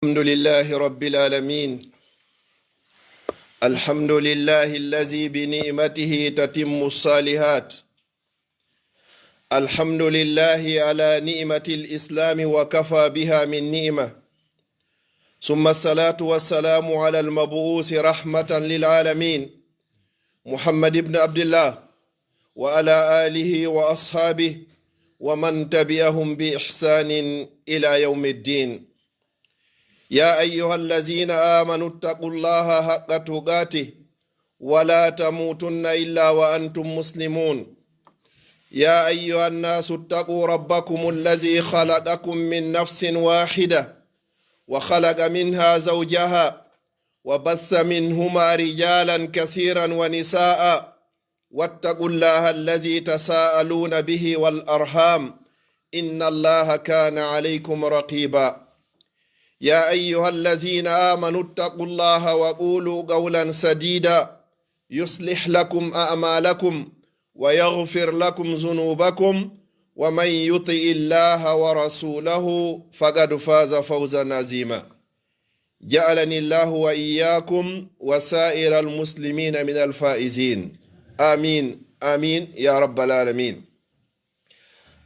الحمد لله رب العالمين. الحمد لله الذي بنعمته تتم الصالحات. الحمد لله على نعمة الإسلام وكفى بها من نعمة. ثم الصلاة والسلام على المبعوث رحمة للعالمين محمد بن عبدالله وعلى آله وأصحابه ومن تبعهم بإحسان إلى يوم الدين. يا أيها الذين آمنوا اتقوا الله حق تقاته ولا تموتن إلا وأنتم مسلمون. يا أيها الناس اتقوا ربكم الذي خلقكم من نفس واحدة وخلق منها زوجها وبث منهما رجالا كثيرا ونساء واتقوا الله الذي تساءلون به والأرحام إن الله كان عليكم رقيبا. يا أيها الذين آمنوا اتقوا الله وقولوا قولا سديدا يصلح لكم أعمالكم ويغفر لكم ذنوبكم ومن يطع الله ورسوله فقد فاز فوزا عظيما. جعلني الله وإياكم وسائر المسلمين من الفائزين. آمين آمين يا رب العالمين.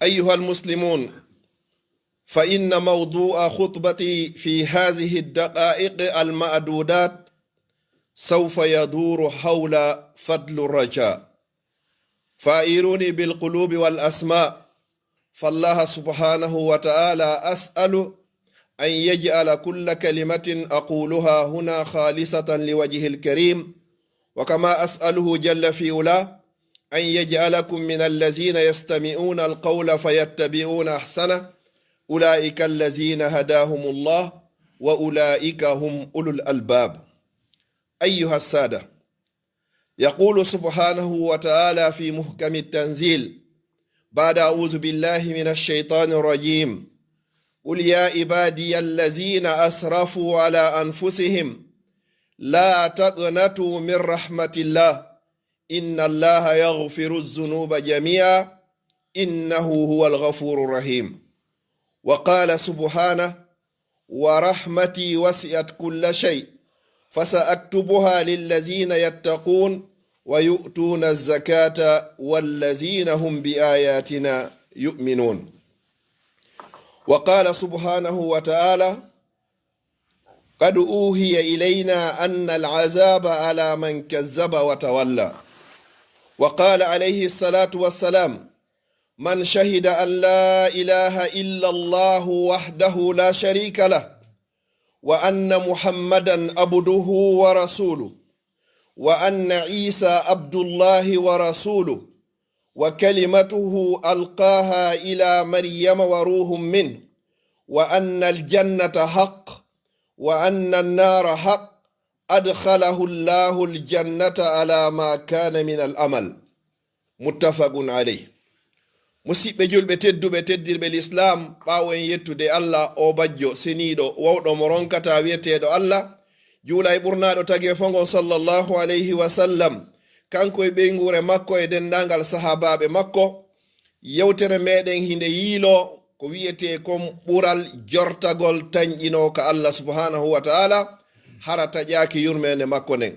أيها المسلمون، فإن موضوع خطبتي في هذه الدقائق المعدودات سوف يدور حول فضل الرجاء. فائروني بالقلوب والأسماء، فالله سبحانه وتعالى أسأل أن يجعل كل كلمة أقولها هنا خالصة لوجه الكريم، وكما أسأله جل في علاه أن يجعلكم من الذين يستمعون القول فيتبعون أحسنه، أولئك الذين هداهم الله وأولئك هم أولو الألباب. أيها السادة، يقول سبحانه وتعالى في محكم التنزيل بعد أعوذ بالله من الشيطان الرجيم: قل يا عبادي الذين أسرفوا على أنفسهم لا تقنطوا من رحمة الله إن الله يغفر الذنوب جميعا إنه هو الغفور الرحيم. وقال سبحانه: ورحمتي وسعت كل شيء فسأكتبها للذين يتقون ويؤتون الزكاة والذين هم بآياتنا يؤمنون. وقال سبحانه وتعالى: قد أوحي إلينا أن العذاب على من كذب وتولى. وقال عليه الصلاة والسلام: من شهد أن لا إله إلا الله وحده لا شريك له وأن محمدا عبده ورسوله وأن عيسى عبد الله ورسوله وكلمته ألقاها إلى مريم وروح منه وأن الجنة حق وأن النار حق أدخله الله الجنة على ما كان من الأمل. متفق عليه. musidɓe julɓe tedduɓe teddirɓe l'islam, ɓaawo en yettude allah o bajjo seniiɗo wawɗo mo ronkata wiyeteeɗo allah, juula e ɓurnaɗo tagi fongon sallallahu alayhi wa sallam, kanko e ɓeygure makko e dendangal sahabaɓe makko. yewtere meɗen hinde yiilo ko wiyete kon ɓural jortagol tañƴino ka allah subhanahu wa ta'ala hara taƴaki yurmede makko nden.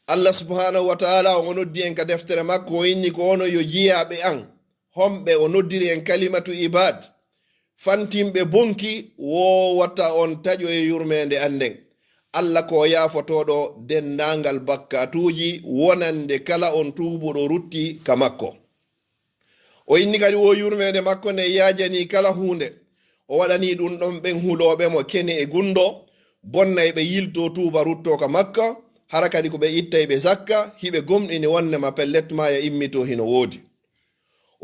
allah subhanahu wa ta'ala o noddi en ka deftere makko o inni ko ono yo jiyaɓe an homɓe o noddiri en kalimatu ibad, fantimɓe bonki wowata on taƴo e yurmede anden. allah ko yafotoɗo dendangal bakkatuji wonande kala on tubuɗo rutti ka makko. o inni kadi wo yurmede makko nde yajani kala hunde, o waɗani ɗum ɗon ɓen huloɓe mo kene e gundo, bonna ɓe yilto tuba rutto ka makka, hara kadi ko ɓe itta ɓe zakka, hiɓe gomɗini wonnema pellet maya immito hino woodi.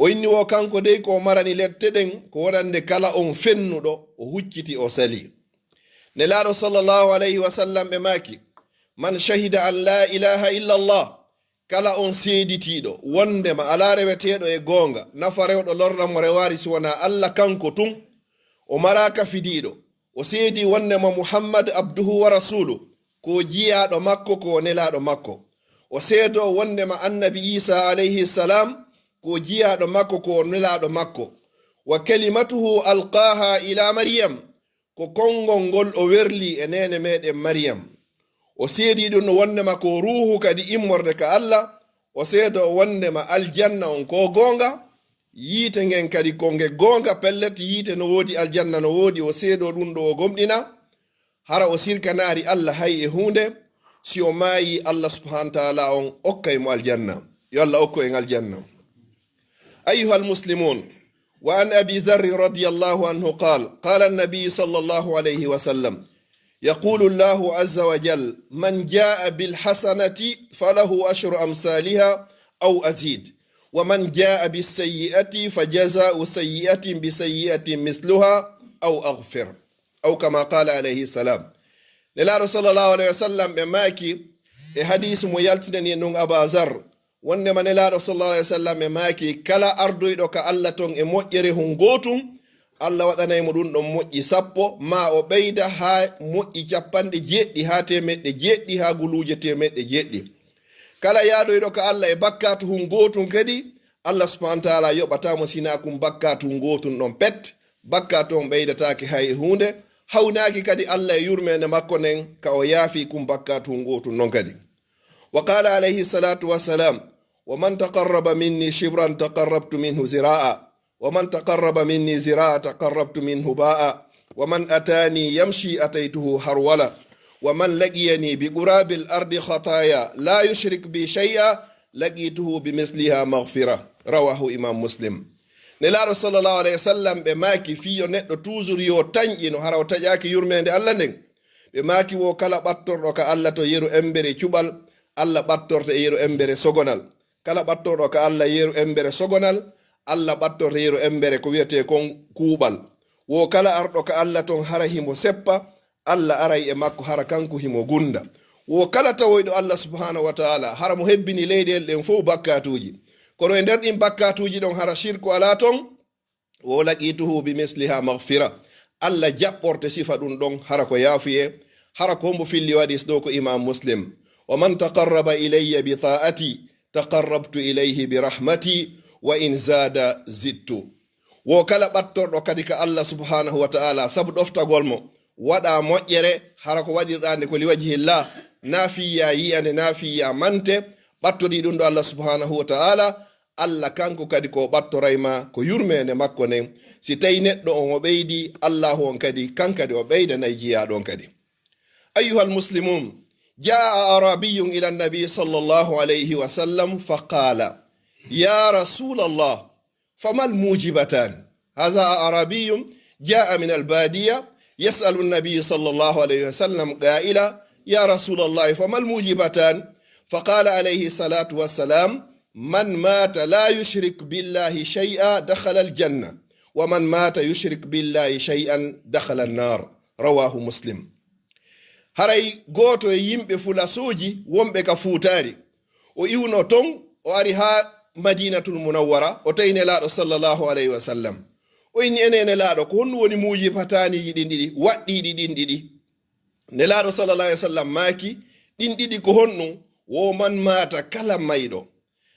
o inni wo kanko dey ko marani lette ɗen ko waɗande kala on fennuɗo o hucciti o sali. nelaɗo sallallahu alayhi wa sallam ɓe maki: man shahida an la ilaha illa allah, kala on seeditiɗo wondema ala reweteɗo e gonga, nafa rewɗo lornamo rewari si wona allah kanko tun, o maraka fidiɗo, o seedi wondema muhammad abduhu wa rasulu, ko jiyaɗo makko ko nelaɗo makko, o seedo wondema annabi isa alayhi salam, ko jiyaɗo makko ko nelaɗo makko, wa kalimatuhu alqaha ila maryam, ko konngol ngol o werli e nene meɗen Maryam o seedi ɗum no wondema ko ruhu kadi immorde ka Allah o seeda o wondema aljanna on ko gonga yiite ngen kadi konge gonga pellet yiite no woodi aljanna no woodi o seedo ɗum ɗo o gomɗina hara o sirkanari Allah hay e hunde si o maayi Allah subhanahu wa ta'ala on okkay mo aljanna yo Allah okko en aljanna أيها المسلمون وعن أبي ذر رضي الله عنه قال النبي صلى الله عليه وسلم يقول الله عز وجل من جاء بالحسنة فله أشر أمثالها أو أزيد ومن جاء بالسيئة فجزاء سيئة بسيئة مثلها أو أغفر أو كما قال عليه السلام للا رسول الله عليه وسلم بماكي حديث ميالتني نون أبا ذر wonde ma nelaɗo sallallahu alaihi wasallam e maaki kala ardoyɗo ka Allah ton e moƴƴere hun gotum Allah waɗanaymo ɗum ɗon moƴƴi 10 ma o ɓeyda ha moƴƴi 90 ha temeɗɗe 7 ha guluje temeɗɗe 7 kala yaɗoyɗo ka Allah e bakkatu hun gotum kadi Allah subhanahu wa ta'ala yoɓatamo sina kum bakkatu hun gotum ɗon pet bakkatu on ɓeydatake hay e hunde hawnaki kadi Allah e yurmede makko nen ka o yaafi kum bakkatu hun gotum non kadi وقال عليه الصلاة والسلام ومن تقرب مني شبرا تقربت منه زراعا ومن تقرب مني زراعا تقربت منه باء ومن أتاني يمشي أتيته هرولا ومن لقيني بقراب الأرض خطايا لا يشرك بي شيئا لقيته بمثلها مغفرة رواه إمام مسلم نلا رسول الله عليه وسلم بماكي فيو نتو توزر يو تنجي نو هراو تجاكي يرمين الله نين بماكي وكلا بطر وكا الله تو يرو امبري كبال Allah ɓattorto e yeru embere sogonal kala ɓattorɗo ka Allah yeru embere sogonal Allah ɓattorto yeru embere ko wiyete kon kuuɓal wo kala arɗo ka Allah ton hara himo seppa Allah aray e makko hara kanko himo gunda wo kala tawoyɗo Allah subhanahu wa ta'ala hara mo hebbini leyɗel ɗen fof bakkatuji kono e nder ɗin bakkatuji ɗon hara shirku ala ton wo laqituhu bi misliha maghfira Allah jaɓɓorte sifa ɗum ɗon hara ko yaafuye hara ko hombo filli waɗis ɗo ko imam muslim ومن تقرب إلي بطاعتي تقربت إليه برحمتي وإن زاد زدت وكلا بطر وكذلك الله سبحانه وتعالى سبب أفتقول مو ودا موجره حركة وجران كل وجه الله نافيا يعني نافيا منته بطر دون الله سبحانه وتعالى Allah kanko kadi ko battorayma ko yurmene makko nen si tawi neɗɗo on o ɓeydi Allahu on kadi kankadi o ɓeydanay jiyaɗon kadi أيها المسلمون جاء أعرابي إلى النبي صلى الله عليه وسلم فقال يا رسول الله فما الموجبتان هذا أعرابي جاء من البادية يسأل النبي صلى الله عليه وسلم قائلا يا رسول الله فما الموجبتان فقال عليه الصلاة والسلام من مات لا يشرك بالله شيئا دخل الجنة ومن مات يشرك بالله شيئا دخل النار رواه مسلم haray goto e yimɓe fulasoji wonɓe ka fuutari o iwno ton o ari ha madinatul munawwara o tawi nelaɗo sallllahu alayhi wa sallam o inni ene nelaɗo ko honnu woni muuji pataniji ɗin ɗiɗi waɗɗiɗi ɗin ɗiɗi nelaɗo sallllahu alayhi wa sallam maaki ɗin ɗiɗi ko honnu wo man mata kala mayɗo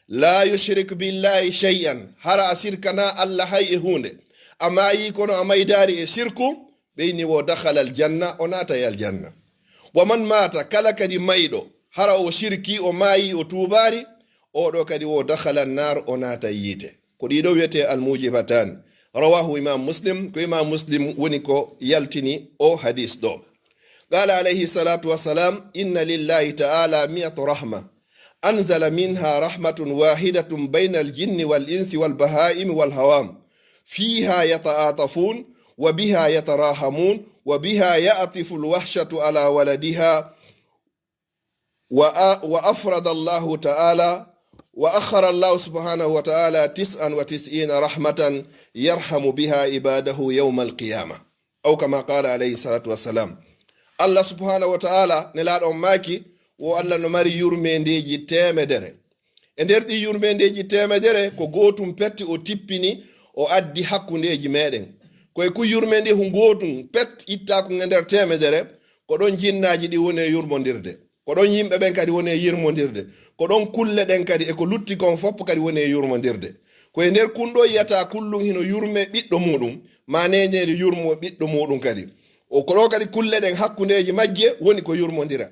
la yushrik billahi shay'an hara a sirkana Allah hay e hunde a maayi kono a maydari e sirku ɓeyni wo dakhala aljanna o naata e aljanna waman mata kala kadi mayɗo hara o shirki o maayi o tuubari oɗo kadi wo dakhala nar o naata yiite ko ɗiɗo wiyete almujibatan rawahu imam muslim ko imam muslim woni ko yaltini o hadis ɗo qala alayhi salatu wassalam inna lillahi ta'ala mi'atu rahma anzala minha rahmatun wahidatun bayna aljinni wal insi wal bahaimi wal hawam fiha yata'atafun wa biha yatarahamun وبها يأطف الوحشة على ولدها وأفرد الله تعالى وأخر الله سبحانه وتعالى 99 رحمة يرحم بها عباده يوم القيامة أو كما قال عليه الصلاة والسلام الله سبحانه وتعالى نلاد أماكي والله نماري يرمينديجي تيمدره ender ɗi yurmendeji temedere ko gotum petti o tippini o addi hakkundeji meɗen koye ku yurmende hu gotum pet itta ko nder temedere ko ɗon jinnaji ɗi woni e yurmodirde ko ɗon yimɓe ɓen kadi woni e yirmodirde ko ɗon kulle ɗen kadi eko lutti kon fopp kadi woni e yurmodirde koye nder kunɗo yiyata kullum hino yurme ɓiɗɗo muɗum ma nenede yurmo ɓiɗɗo muɗum kadi o ko ɗo kadi kulle ɗen hakkundeji majje woni ko yurmodira.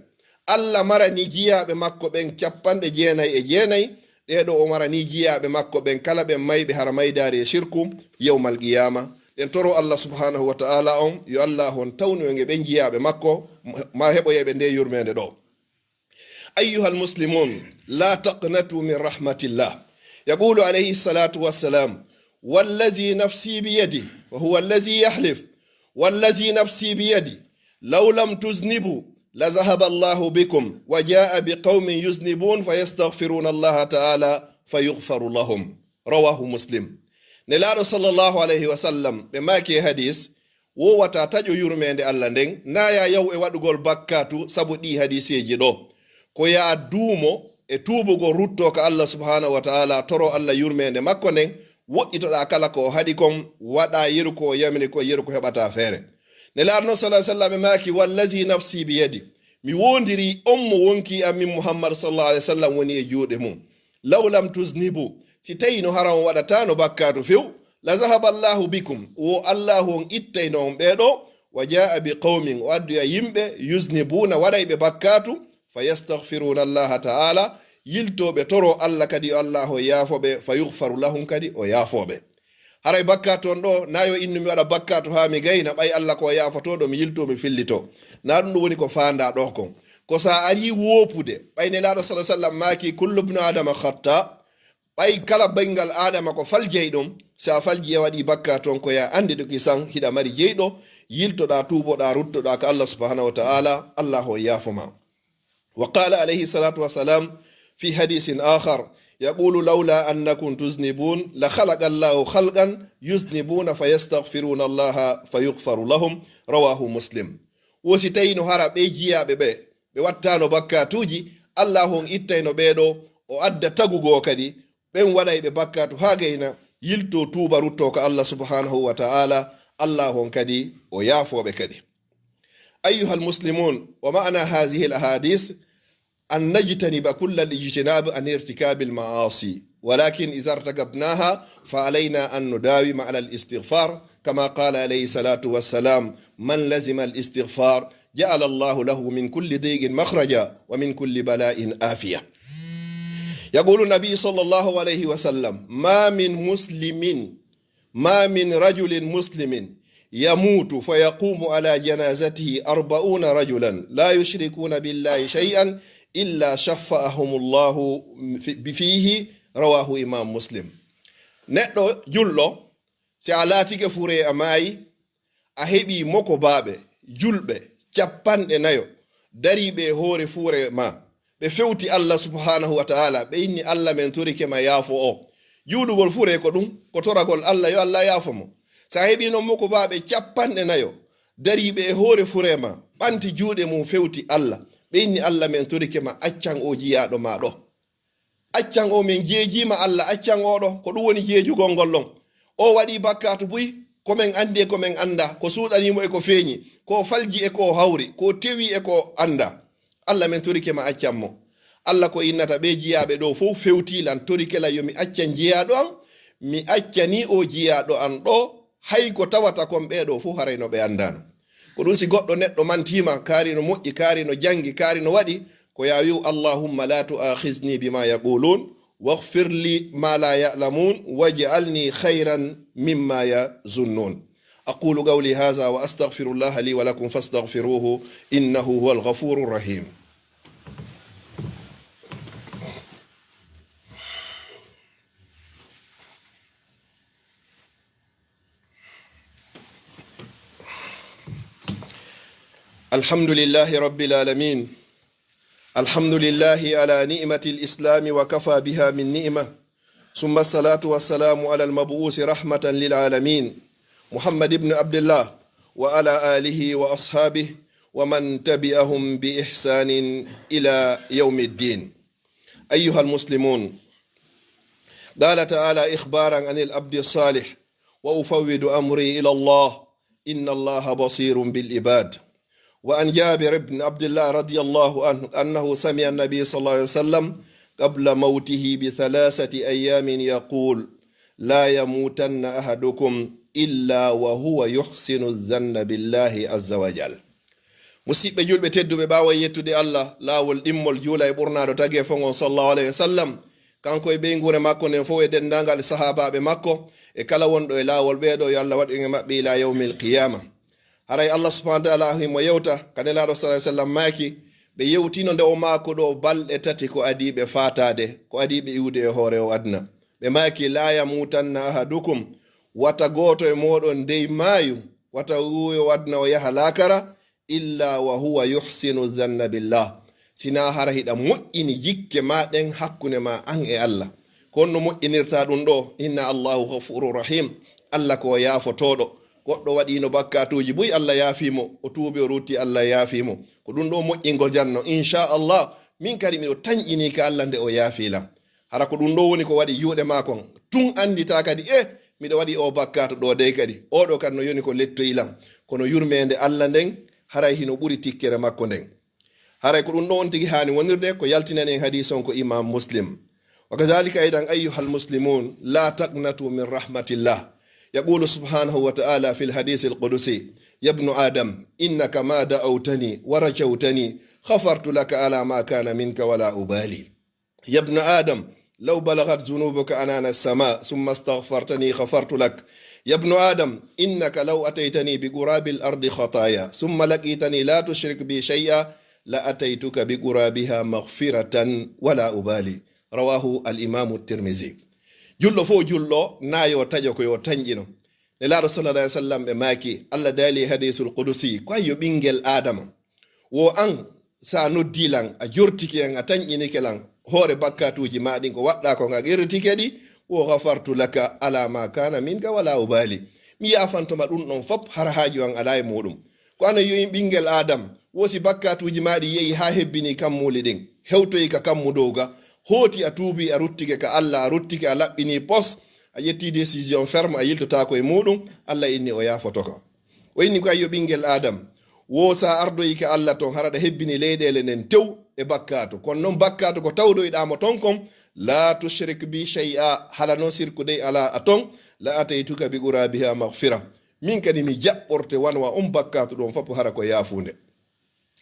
Allah marani jiyaɓe makko ɓen 99 ɗeɗo o marani jiyaɓe makko ɓen kala ɓen mayɓe hara maydari e shirku yawmal qiyama. ɗen toro Allah subhanahu wa ta'ala on yo Allah on tawnoge ɓen jiyaɓe makko ma heɓoyeɓe nde yurmede ɗo. أيها المسلمون لا تقنطوا من رحمة الله. يقول عليه الصلاة والسلام والذي نفسي بيده وهو الذي يحلف والذي نفسي بيده لو لم تذنبوا لذهب الله بكم وجاء بقوم يذنبون فيستغفرون الله تعالى فيغفر لهم. رواه مسلم. نلاد صلى الله عليه وسلم بماكي حديث ووتا تاجو يرمند الله ندين نايا يو wadugol bakkatu sabu di hadiseji do ko ya duumo e tuubugo rutto ka Allah subhanahu wa ta'ala toro Allah yurmende makko nden wo'itoɗa kala ko haɗi kon waɗa yeru ko yamini ko yeru ko heɓata feere. Ne laarno sallallahu alaihi wasallam maaki wallazi nafsi bi yadi mi wondiri on mo wonki amin muhammad sallallahu alaihi wasallam woni e juuɗe mum law lam tuznibu si tawi no haran waɗatano bakkatu few la zahaba allahu bikum wo allahu on ittayno on ɓeɗo wa jaa bi qawmin o adduya yimɓe yuznibuna waɗayɓe bakkatu fayastaghfiruna allaha ta'ala yiltoɓe toro Allah kadi Allah o yaafoɓe fa yughfaru lahum kadi o yaafoɓe. haray bakkatu on ɗo nayo innu mi waɗa bakkatu ha mi gayna ɓay Allah ko yaafotoɗo mi yilto mi fillito na ɗum woni ko fanda ɗo kon ko sa ari wopude ɓayne laɗo sallallahu alaihi wasallam maki kullu ibn adama khata ɓay kala baygal adama ko faljey ɗum sa falji e waɗi bakkatu on ko ya andi ɗo kisan hiɗa mari jeyɗo yiltoɗa tuboɗa ruttoɗa ko Allah subhanahu wa ta'ala Allah o yaafoma. وقال عليه الصلاة والسلام في حديث آخر يقول لولا أنكم تذنبون لخلق الله خلقا يذنبون فيستغفرون الله فيغفر لهم. رواه مسلم. وستين هرا بيجيا ببي بواتانو بكاتوجي الله إتينو بيدو وأدى تغوغو كدي بين وداي ببكاتو هاجينا يلتو توبا روتوك الله سبحانه وتعالى الله كدي ويافو بكدي. أيها المسلمون ومعنى هذه الأحاديث أن نجتنب كل الاجتناب عن ارتكاب المعاصي ولكن إذا ارتكبناها فعلينا أن نداوم على الاستغفار كما قال عليه الصلاة والسلام من لزم الاستغفار جعل الله له من كل ضيق مخرجا ومن كل بلاء آفية. يقول النبي صلى الله عليه وسلم ما من رجل مسلم يموت فيقوم على جنازته 40 رجلا لا يشركون بالله شيئا إلا شفعهم الله فيه. رواه إمام مسلم. neɗɗo julɗo si a laatike fure a maayi a heɓi moko baaɓe julɓe 40 dariɓe hoore fure ma ɓe fewti Allah subhanahu wa ta'ala ɓe inni Allah men torike ma yaafo o juulugol fure ko ɗum ko toragol Allah yo Allah yaafo mo. sa heɓi non moko baaɓe 40 dariɓe e hoore fure ma ɓanti juuɗe mum fewti Allah ɓe inni Allah men torike ma accan o jiyaɗo ma ɗo accan o min jeejima Allah accan oɗo ko ɗum woni jeejugol ngol ɗon o waɗi bakkatu buy komin andi e komin anda ko suuɗanimo e ko feeñi ko falji e ko hawri ko tewi e ko anda Allah men torike ma accan mo. Allah ko innata ɓe jiyaɓe ɗo fof fewtilan torikela yomi accan jiyaɗo an mi accani o jiyaɗo an ɗo hay ko tawata kon ɓeɗo fof harayno ɓe andano. ko ɗum si goɗɗo neɗɗo mantima kaari no moƴƴi kaari no jangi kaari no waɗi ko ya wi'u allahumma la tu'akhizni bima yaqulun waghfir li ma la ya'lamun waj'alni khayran mimma yazunnun. aqulu qawli hadha wa astaghfirullaha li wa lakum fastaghfiruhu innahu huwal ghafurur rahim. الحمد لله رب العالمين. الحمد لله على نعمة الإسلام وكفى بها من نعمة ثم الصلاة والسلام على المبعوث رحمة للعالمين محمد بن عبد الله وعلى آله وأصحابه ومن تبعهم بإحسان إلى يوم الدين. أيها المسلمون قال تعالى إخبارا عن العبد الصالح وأفوض أمري إلى الله إن الله بصير بالعباد. وأن جابر بن عبد الله رضي الله عنه أنه سمع النبي صلى الله عليه وسلم قبل موته ب3 أيام يقول لا يموتن أحدكم إلا وهو يحسن الظن بالله عز وجل. musidɓe julɓe tedduɓe ɓawa yettude allah laawol ɗimmol juula e ɓurnaɗo tagi fongon sallallahu alayhi wa sallam, kanko e ɓeygure makko nden fof e dendagal sahabaɓe makko e kala wonɗo e laawol ɓeeɗo yo allah waɗu e maɓɓe ila yawmil qiyama. haray allah subhanahu wa taala himo yewta kanelaɗo sallallahu sallam maaki ɓe yewtino nde o maako ɗo balɗe tati ko adiɓe fatade, ko adiɓe iwde e hoore o adna. ɓe maaki la yamutanna ahadukum, wata goto e moɗon ndey maayu, wata wuyo adna o yaha lakara, illa wa huwa yuhsinu dhanna billah, sina hara hiɗa moƴƴini jikke maɗen hakkunde ma an e allah. kono no moƴƴinirta ɗum ɗo, inna allahu ghafurur rahim, allah ko yaafotoɗo. goɗɗo waɗino bakkatuji buy allah yaafimo, o tuubi o rutti allah yaafimo, ko ɗum ɗo moƴƴingol janno. inchallah min kadi miɗo tañƴini ka allah nde o yaafilam. hara ko ɗum ɗo woni ko waɗi juuɗe makon tun andita kadi miɗo waɗi o bakkatu ɗo dey kadi oɗo kadi no yoni ko lettoyilam, kono yurmede allah nden haray hino ɓuri tikkere makko nden. haray ko ɗum ɗo on tigi hani wonirde ko yaltinan en hadis on ko imam muslim. wa kadhalika aidan ayyuhal muslimun la taqnatu min rahmatillah. يقول سبحانه وتعالى في الحديث القدسي يا ابن آدم إنك ما دعوتني ورجوتني غفرت لك على ما كان منك ولا أبالي. يا ابن آدم لو بلغت ذنوبك عنان السماء ثم استغفرتني غفرت لك. يا ابن آدم إنك لو أتيتني بقراب الأرض خطايا ثم لقيتني لا تشرك بي شيئا لأتيتك بقرابها مغفرة ولا أبالي. رواه الإمام الترمذي. julɗo fof julɗo nayo taƴo ko yo tañƴino. nelaɗo sallallahu alaihi wasallam ɓe maaki allah daali hadisul qudusi ko yo ɓinguel adama wo an sa noddilan a jortiki en a tañƴinike lan hoore bakkatuji maɗin ko waɗɗa ko ga qertike ɗi wo ghafartu laka ala ma kana minka wala ubali, mi yafantoma ɗum ɗon fop har haaju an ala e muɗum. ko ana yoyi ɓinguel adam wosi bakkatuji maɗi yehi ha hebbini kammuli ɗin hewtoyi ka kammu dowga hoti a tuubi a ruttike ka allah, a ruttike a laɓɓini pos, a yetti décision ferme, a yiltota ko e muɗum, allah inni o yafoto ka. o inni ko ayyo ɓinguel adam wo sa ardoyi ka allah ton haraɗa hebbini leyɗele nden tew e bakkatu, kono noon bakkatu ko tawdoyɗamo ton kon la tushrik bi shay'a, hala noon sirkude ala a ton la ataytuka bi qurabiha maghfira, min kadi mi jaɓɓorte wanwa on bakkatu ɗon fop hara ko yafunde,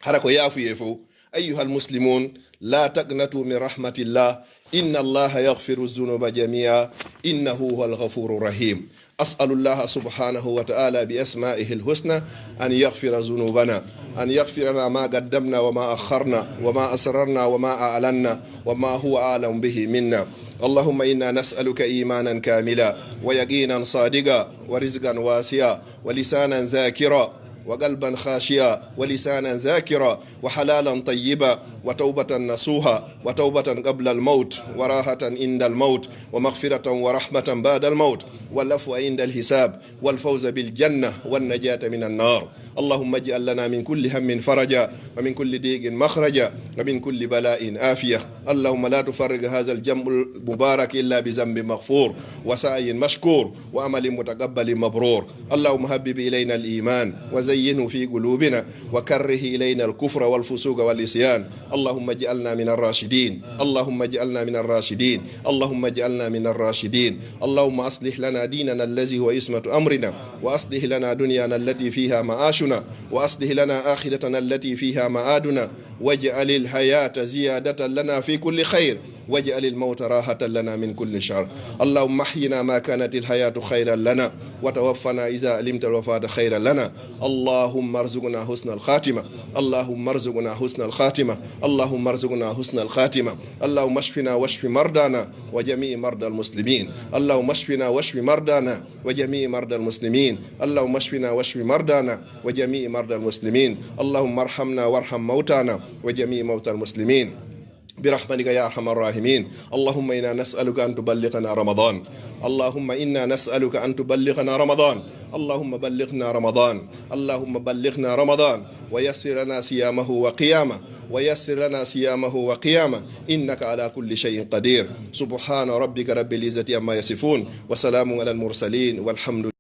hara ko yafuye fof. أيها المسلمون لا تقنطوا من رحمة الله إن الله يغفر الذنوب جميعا إنه هو الغفور الرحيم. أسأل الله سبحانه وتعالى بأسمائه الحسنى أن يغفر ذنوبنا، أن يغفر لنا ما قدمنا وما أخرنا وما أسررنا وما أعلنا وما هو أعلم به منا. اللهم إنا نسألك إيمانا كاملا ويقينا صادقا ورزقا واسعا ولسانا ذاكرا وقلبا خاشيا ولسانا ذاكرا وحلالا طيبا وتوبة نصوحا وتوبة قبل الموت وراحة عند الموت ومغفرة ورحمة بعد الموت والعفو عند الحساب والفوز بالجنة والنجاة من النار. اللهم اجعل لنا من كل هم فرجا ومن كل ضيق مخرجا ومن كل بلاء آفية. اللهم لا تفرج هذا الجمع المبارك إلا بذنب مغفور وسعي مشكور وعمل متقبل مبرور. اللهم هبب إلينا الإيمان وزينه في قلوبنا وكره إلينا الكفر والفسوق والعصيان. اللهم اجعلنا من الراشدين، اللهم اجعلنا من الراشدين، اللهم اجعلنا من الراشدين. اللهم أصلح لنا ديننا الذي هو عصمة أمرنا، وأصلح لنا دنيانا التي فيها معاشنا، وأصلح لنا آخرتنا التي فيها معادنا، واجعل الحياة زيادة لنا في كل خير، واجعل الموت راحة لنا من كل شر. اللهم احينا ما كانت الحياة خيرا لنا، وتوفنا إذا علمت الوفاة خيرا لنا. اللهم ارزقنا حسن الخاتمة، اللهم ارزقنا حسن الخاتمة، اللهم ارزقنا حسن الخاتمة. اللهم اشفنا واشف مرضانا وجميع مرضى المسلمين، اللهم اشفنا واشف مرضانا وجميع مرضى المسلمين، اللهم اشفنا واشف مرضانا وجميع مرضى المسلمين. اللهم ارحمنا وارحم موتانا وجميع موتى المسلمين برحمتك يا أرحم الراحمين. اللهم إنا نسألك أن تبلغنا رمضان، اللهم إنا نسألك أن تبلغنا رمضان، اللهم بلغنا رمضان، اللهم بلغنا رمضان ويسر لنا صيامه وقيامه، ويسر لنا صيامه وقيامه، إنك على كل شيء قدير. سبحان ربك رب العزة عما يصفون وسلام على المرسلين والحمد لله.